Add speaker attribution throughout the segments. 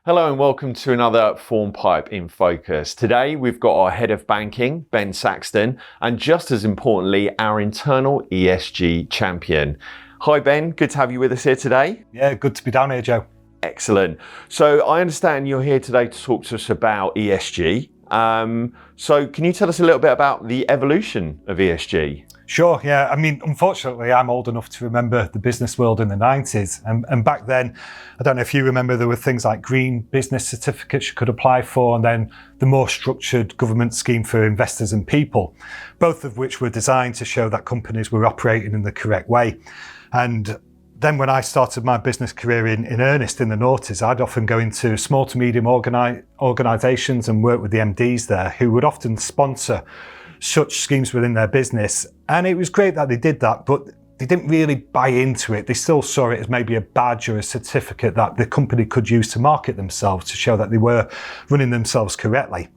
Speaker 1: Hello and welcome to another Formpipe in Focus. Today we've got our Head of Banking, Ben Saxton, and just as importantly, our internal ESG champion. Hi Ben, good to have you with us here today.
Speaker 2: Yeah, good to be down here, Joe.
Speaker 1: Excellent. So I understand you're here today to talk to us about ESG. So can you tell us a little bit about the evolution of ESG?
Speaker 2: Sure, yeah. I mean, unfortunately, I'm old enough to remember the business world in the 90s. And back then, I don't know if you remember, there were things like green business certificates you could apply for, and then the more structured government scheme for investors and people, both of which were designed to show that companies were operating in the correct way. And then when I started my business career in earnest in the noughties, I'd often go into small to medium organisations and work with the MDs there, who would often sponsor such schemes within their business. And it was great that they did that, but they didn't really buy into it. They still saw it as maybe a badge or a certificate that the company could use to market themselves, to show that they were running themselves correctly.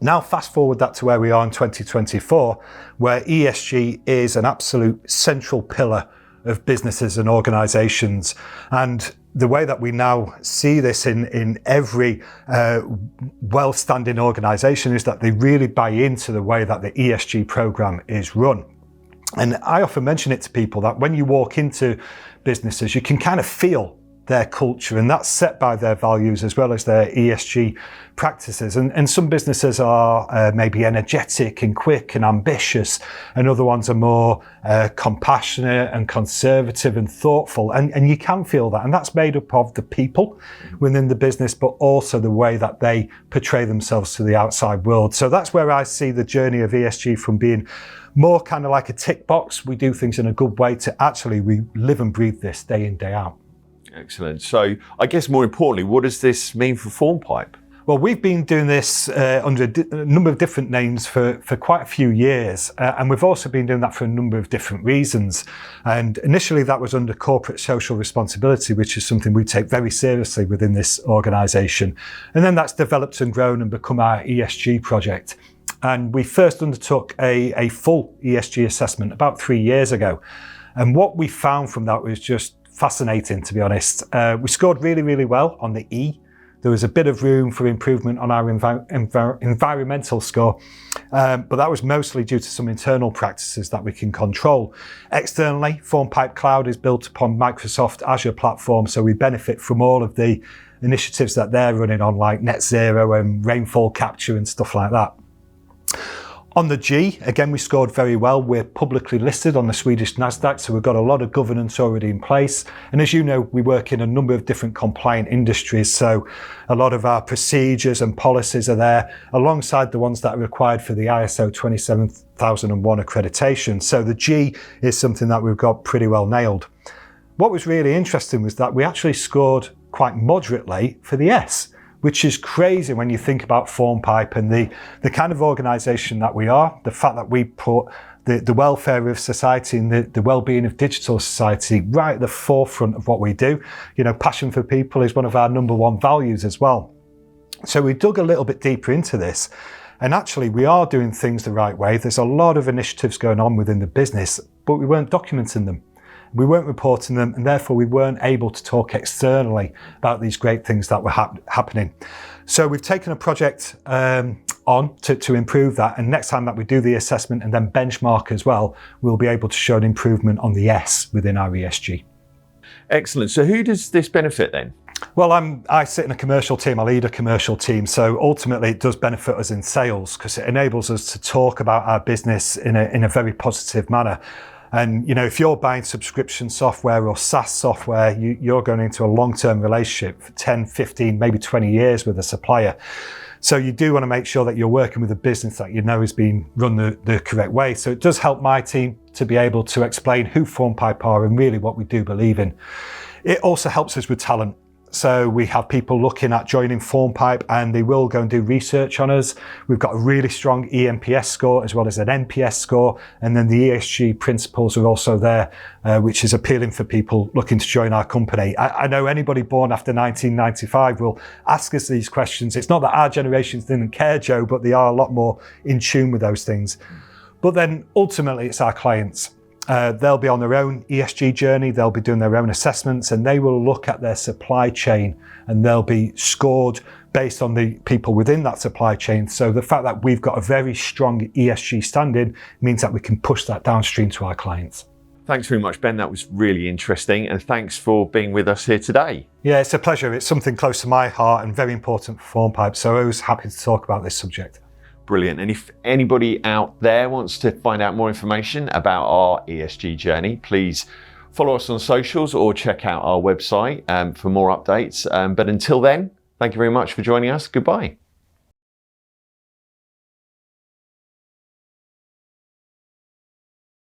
Speaker 2: Now fast forward that to where we are in 2024, where ESG is an absolute central pillar of businesses and organisations. And the way that we now see this in every well-standing organisation is that they really buy into the way that the ESG programme is run. And I often mention it to people that when you walk into businesses, you can kind of feel their culture, and that's set by their values as well as their ESG practices. And some businesses are maybe energetic and quick and ambitious, and other ones are more compassionate and conservative and thoughtful. And you can feel that. And that's made up of the people within the business, but also the way that they portray themselves to the outside world. So that's where I see the journey of ESG from being more kind of like a tick box, we do things in a good way, to actually we live and breathe this day in, day out.
Speaker 1: Excellent. So I guess more importantly, what does this mean for Formpipe?
Speaker 2: Well, we've been doing this under a number of different names for quite a few years. And we've also been doing that for a number of different reasons. And initially that was under corporate social responsibility, which is something we take very seriously within this organisation. And then that's developed and grown and become our ESG project. And we first undertook a full ESG assessment about 3 years ago. And what we found from that was just fascinating, to be honest. We scored really, really well on the E. There was a bit of room for improvement on our environmental score, but that was mostly due to some internal practices that we can control. Externally, Formpipe Cloud is built upon Microsoft Azure platform, so we benefit from all of the initiatives that they're running on, like net zero and rainfall capture and stuff like that. On the G, again, we scored very well. We're publicly listed on the Swedish NASDAQ, so we've got a lot of governance already in place. And as you know, we work in a number of different compliant industries, so a lot of our procedures and policies are there, alongside the ones that are required for the ISO 27001 accreditation. So the G is something that we've got pretty well nailed. What was really interesting was that we actually scored quite moderately for the S, which is crazy when you think about Formpipe and the kind of organisation that we are, the fact that we put the welfare of society and the well-being of digital society right at the forefront of what we do. You know, passion for people is one of our number one values as well. So we dug a little bit deeper into this, and actually we are doing things the right way. There's a lot of initiatives going on within the business, but we weren't documenting them. We weren't reporting them, and therefore we weren't able to talk externally about these great things that were happening. So we've taken a project on to improve that, and next time that we do the assessment and then benchmark as well, we'll be able to show an improvement on the S within our ESG.
Speaker 1: Excellent. So who does this benefit then?
Speaker 2: Well, I sit in a commercial team, I lead a commercial team, so ultimately it does benefit us in sales because it enables us to talk about our business in a very positive manner. And, you know, if you're buying subscription software or SaaS software, you're going into a long-term relationship for 10, 15, maybe 20 years with a supplier. So you do want to make sure that you're working with a business that you know is being run the correct way. So it does help my team to be able to explain who Formpipe are and really what we do believe in. It also helps us with talent. So we have people looking at joining Formpipe and they will go and do research on us. We've got a really strong eNPS score as well as an NPS score. And then the ESG principles are also there, which is appealing for people looking to join our company. I know anybody born after 1995 will ask us these questions. It's not that our generations didn't care, Joe, but they are a lot more in tune with those things. But then ultimately it's our clients. They'll be on their own ESG journey, they'll be doing their own assessments, and they will look at their supply chain and they'll be scored based on the people within that supply chain. So the fact that we've got a very strong ESG standing means that we can push that downstream to our clients.
Speaker 1: Thanks very much, Ben. That was really interesting. And thanks for being with us here today.
Speaker 2: Yeah, it's a pleasure. It's something close to my heart and very important for Formpipe. So I was happy to talk about this subject.
Speaker 1: Brilliant. And if anybody out there wants to find out more information about our ESG journey, please follow us on socials or check out our website for more updates. But until then, thank you very much for joining us. Goodbye.